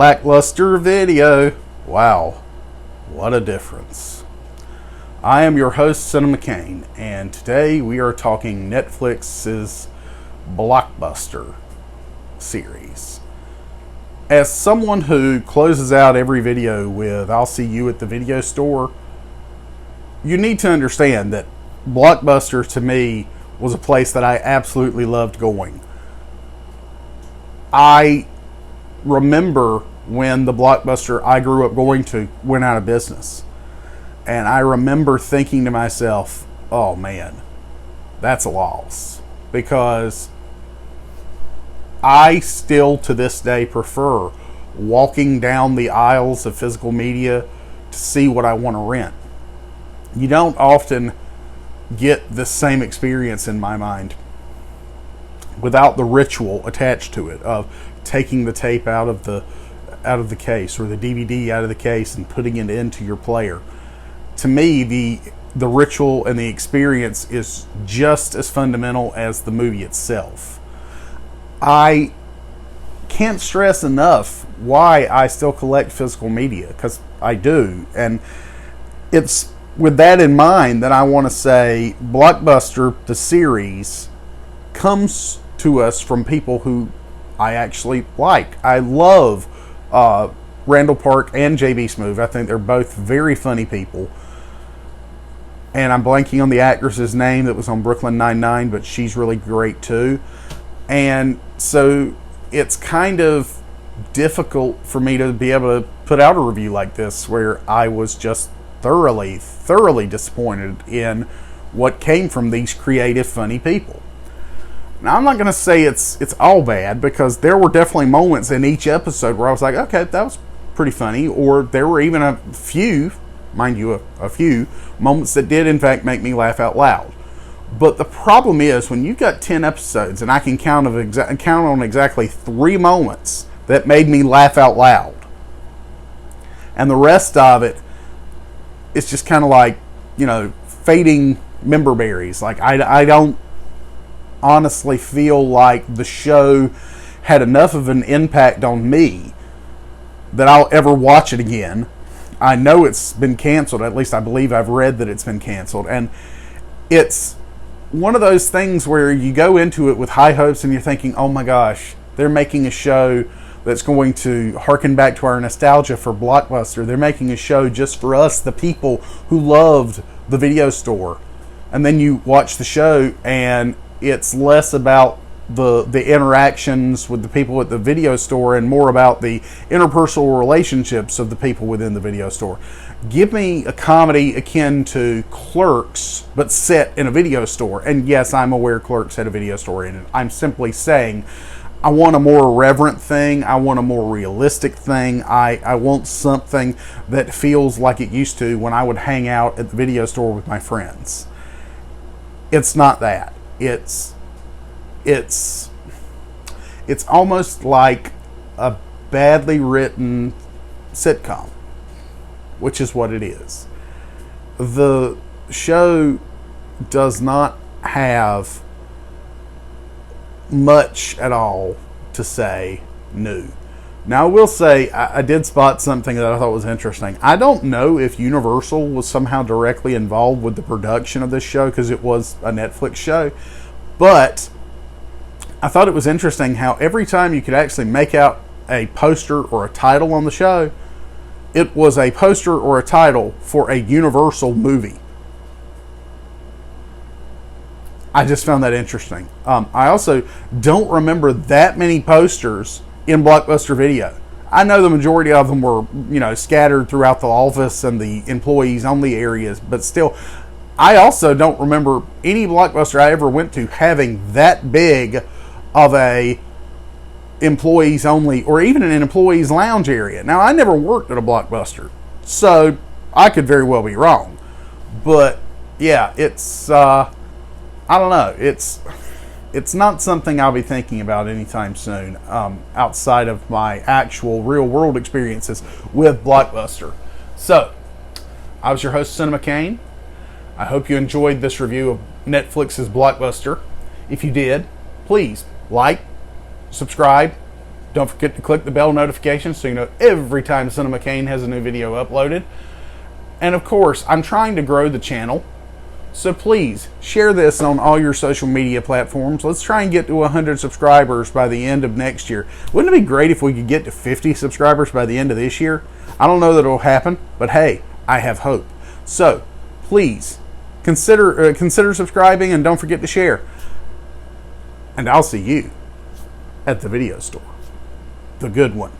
lackluster video. Wow, what a difference. I am your host, Cinema Kane, and today we are talking Netflix's Blockbuster series. As someone who closes out every video with "I'll see you at the video store," you need to understand that Blockbuster to me was a place that I absolutely loved going. I remember when the Blockbuster I grew up going to went out of business. And I remember thinking to myself, oh man, that's a loss. Because I still to this day prefer walking down the aisles of physical media to see what I want to rent. You don't often get the same experience in my mind without the ritual attached to it of taking the tape out of the case or the DVD out of the case and putting it into your player. To me, the ritual and the experience is just as fundamental as the movie itself. I can't stress enough why I still collect physical media, because I do. And it's with that in mind that I want to say Blockbuster, the series, comes to us from people who I actually like. I love Randall Park and J.B. Smoove. I think they're both very funny people. And I'm blanking on the actress's name that was on Brooklyn Nine-Nine, but she's really great too. And so it's kind of difficult for me to be able to put out a review like this where I was just thoroughly disappointed in what came from these creative, funny people. Now, I'm not going to say it's all bad, because there were definitely moments in each episode where I was like, okay, that was pretty funny, or there were even a few, mind you, a few moments that did in fact make me laugh out loud. But the problem is, when you've got 10 episodes, and I can count on exactly 3 moments that made me laugh out loud, and the rest of it, it's just kind of like, fading member berries. Like, I don't honestly feel like the show had enough of an impact on me that I'll ever watch it again. I know it's been canceled. At least I believe I've read that it's been canceled. And it's one of those things where you go into it with high hopes and you're thinking, oh my gosh, they're making a show that's going to harken back to our nostalgia for Blockbuster. They're making a show just for us, the people who loved the video store. And then you watch the show and it's less about the interactions with the people at the video store and more about the interpersonal relationships of the people within the video store. Give me a comedy akin to Clerks, but set in a video store. And yes, I'm aware Clerks had a video store in it. I'm simply saying I want a more irreverent thing. I want a more realistic thing. I want something that feels like it used to when I would hang out at the video store with my friends. It's not that. It's almost like a badly written sitcom, which is what it is. The show does not have much at all to say new. Now, I will say I did spot something that I thought was interesting. I don't know if Universal was somehow directly involved with the production of this show, because it was a Netflix show, but I thought it was interesting how every time you could actually make out a poster or a title on the show, it was a poster or a title for a Universal movie. I just found that interesting. I also don't remember that many posters in Blockbuster Video. I know the majority of them were, scattered throughout the office and the employees only areas, but still, I also don't remember any Blockbuster I ever went to having that big of a employees only, or even an employees lounge area. Now, I never worked at a Blockbuster, so I could very well be wrong. But yeah, it's I don't know. It's not something I'll be thinking about anytime soon, outside of my actual real world experiences with Blockbuster. So, I was your host, Cinema Kane. I hope you enjoyed this review of Netflix's Blockbuster. If you did, please like, subscribe, Don't forget to click the bell notification so you know every time Cinema Kane has a new video uploaded. And of course, I'm trying to grow the channel, so please share this on all your social media platforms. Let's try and get to 100 subscribers by the end of next year. Wouldn't it be great if we could get to 50 subscribers by the end of this year? I don't know that it'll happen, but hey, I have hope. So please consider subscribing, and don't forget to share. And I'll see you at the video store, the good one.